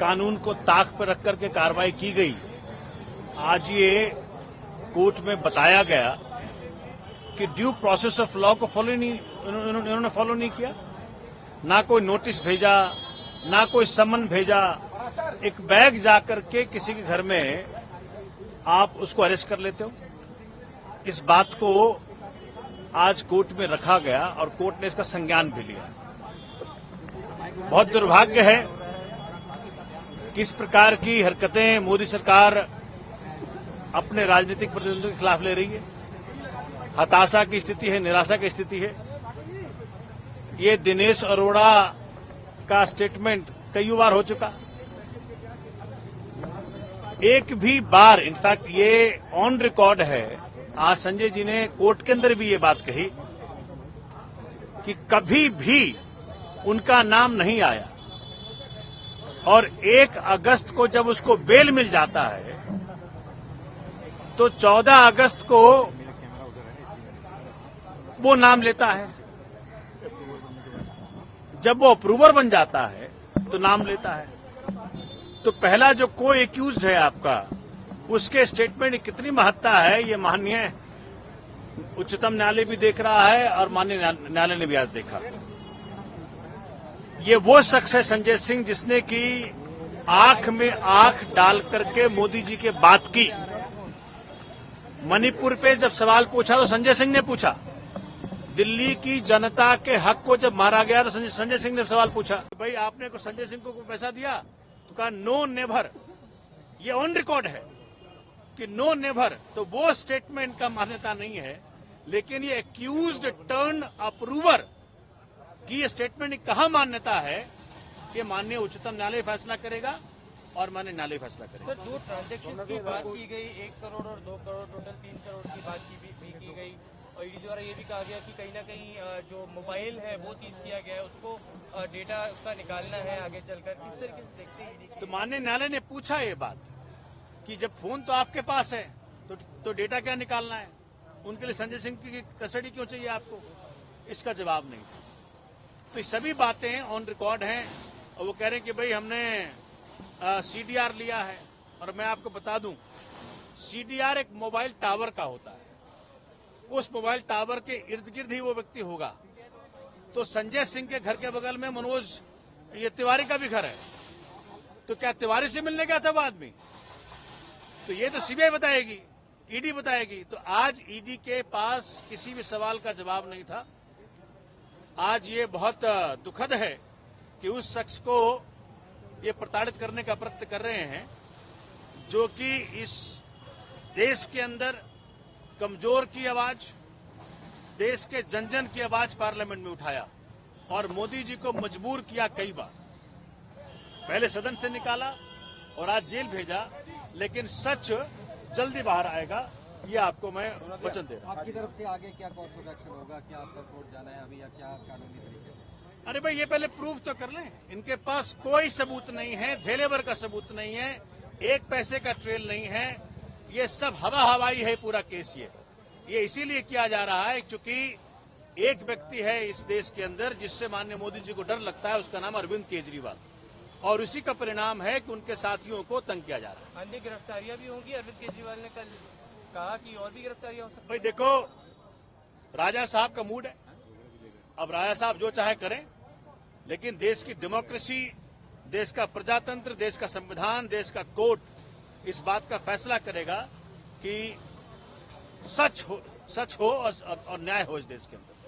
कानून को ताक पर रख करके कार्रवाई की गई। आज ये कोर्ट में बताया गया कि ड्यू प्रोसेस ऑफ लॉ को इन्होंने फॉलो नहीं किया। ना कोई नोटिस भेजा, ना कोई समन भेजा। एक बैग जाकर के किसी के घर में आप उसको अरेस्ट कर लेते हो। इस बात को आज कोर्ट में रखा गया और कोर्ट ने इसका संज्ञान भी लिया। बहुत दुर्भाग्य है कि इस प्रकार की हरकतें मोदी सरकार अपने राजनीतिक प्रतिद्वंदियों के खिलाफ ले रही है। हताशा की स्थिति है, निराशा की स्थिति है। ये दिनेश अरोड़ा का स्टेटमेंट कई बार हो चुका। एक भी बार, इनफैक्ट ये ऑन रिकॉर्ड है, आज संजय जी ने कोर्ट के अंदर भी ये बात कही कि कभी भी उनका नाम नहीं आया। और 1 अगस्त को जब उसको बेल मिल जाता है तो 14 अगस्त को वो नाम लेता है। जब वो अप्रूवर बन जाता है तो नाम लेता है। तो पहला जो को एक्यूज्ड है आपका, उसके स्टेटमेंट की कितनी महत्ता है ये माननीय उच्चतम न्यायालय भी देख रहा है और माननीय न्यायालय ने भी आज देखा। ये वो शख्स है संजय सिंह जिसने की आंख में आंख डाल करके मोदी जी के बात की। मणिपुर पे जब सवाल पूछा तो संजय सिंह ने पूछा। दिल्ली की जनता के हक को जब मारा गया तो संजय सिंह ने सवाल पूछा, भाई आपने को संजय सिंह को पैसा दिया? तो कहा नो नेवर। ये ऑन रिकॉर्ड है कि नो नेवर। तो वो स्टेटमेंट का मान्यता नहीं है, लेकिन ये एक्यूज्ड टर्न अप्रूवर की ये स्टेटमेंट कहाँ मान्यता है, ये माननीय उच्चतम न्यायालय फैसला करेगा और माननीय न्यायालय फैसला करेगा। सर, 2 ट्रांजेक्शन की बात की गई, 1 करोड़ और 2 करोड़, टोटल 3 करोड़ की बात की गई। और ईडी द्वारा ये भी कहा गया कि कहीं ना कहीं जो मोबाइल है वो सीज किया गया है, उसको डेटा उसका निकालना है आगे चलकर। किस तरीके से देखते हैं ईडी? तो माननीय न्यायालय ने पूछा ये बात कि जब फोन तो आपके पास है तो डेटा क्या निकालना है? उनके लिए संजय सिंह की कस्टडी क्यों चाहिए आपको? इसका जवाब नहीं। तो ये सभी बातें ऑन रिकॉर्ड हैं और वो कह रहे हैं कि भाई हमने सीडीआर लिया है। और मैं आपको बता दूं, सीडीआर एक मोबाइल टावर का होता है। उस मोबाइल टावर के इर्द गिर्द ही वो व्यक्ति होगा। तो संजय सिंह के घर के बगल में मनोज ये तिवारी का भी घर है। तो क्या तिवारी से मिलने गया था वो आदमी? तो ये तो सीबीआई बताएगी, ईडी बताएगी। तो आज ईडी के पास किसी भी सवाल का जवाब नहीं था। आज ये बहुत दुखद है कि उस शख्स को ये प्रताड़ित करने का प्रयत्न कर रहे हैं जो कि इस देश के अंदर कमजोर की आवाज, देश के जन जन की आवाज पार्लियामेंट में उठाया और मोदी जी को मजबूर किया कई बार। पहले सदन से निकाला और आज जेल भेजा, लेकिन सच जल्दी बाहर आएगा, ये आपको मैं वचन दे रहा हूं। आपकी तरफ से आगे क्या कोर्स ऑफ एक्शन होगा? क्या आपका कोर्ट जाना है अभी या क्या कानूनी तरीके से? अरे भाई ये पहले प्रूफ तो कर लें। इनके पास कोई सबूत नहीं है, धेलेवर का सबूत नहीं है, 1 पैसे का ट्रेल नहीं है। ये सब हवा हवाई है पूरा केस। ये इसीलिए किया जा रहा है क्योंकि एक व्यक्ति है इस देश के अंदर जिससे माननीय मोदी जी को डर लगता है, उसका नाम अरविंद केजरीवाल। और उसी का परिणाम है कि उनके साथियों को तंग किया जा रहा है। अन्य गिरफ्तारियां भी होंगी? अरविंद केजरीवाल ने कल कहा कि और भी गिरफ्तारियां हो सकती। भाई देखो, राजा साहब का मूड है। अब राजा साहब जो चाहे करें, लेकिन देश की डेमोक्रेसी, देश का प्रजातंत्र, देश का संविधान, देश का कोर्ट इस बात का फैसला करेगा कि सच हो और न्याय हो इस देश के अंदर।